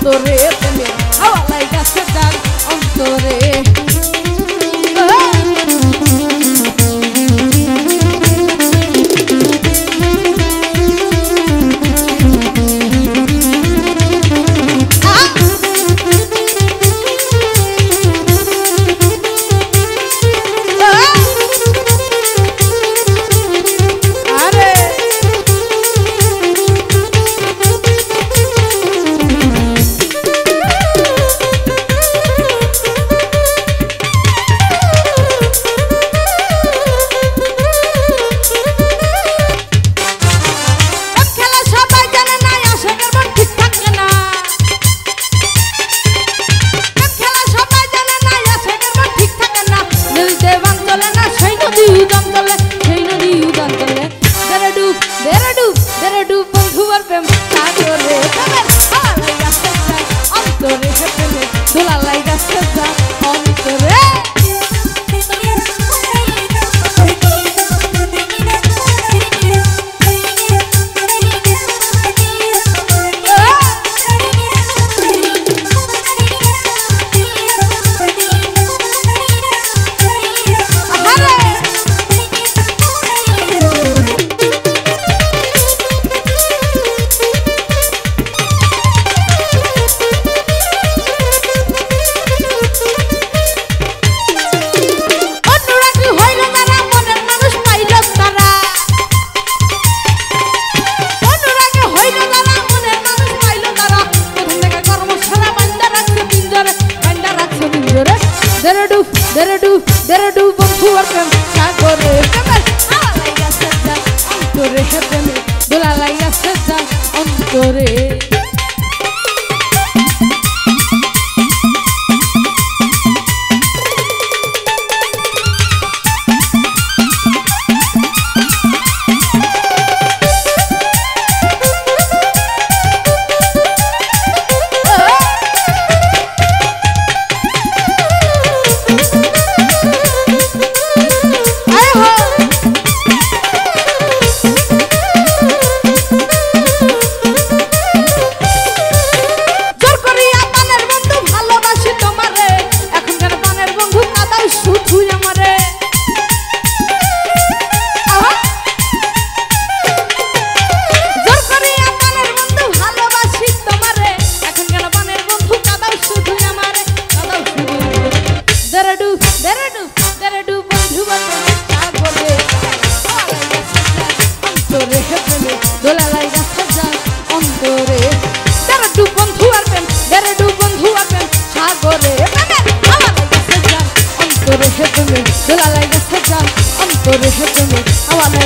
অন্তরে প্রেমের হাওয়া লাগাছে যার অন্তরে দেরডু বন্ধু আর প্রেম সাগরে প্রেমের হাওয়া লাগাছে যার অন্তরে প্রেমের দোলা লাগাছে যার অন্তরে দোলা লাগাছে যার অন্তরে দেরডু বন্ধু আর প্রেম দেরডু বন্ধু আর প্রেম সাগরে প্রেমের হাওয়া লাগাছে যার অন্তরে প্রেমের দোলা লাগাছে যার অন্তরে প্রেমের হাওয়া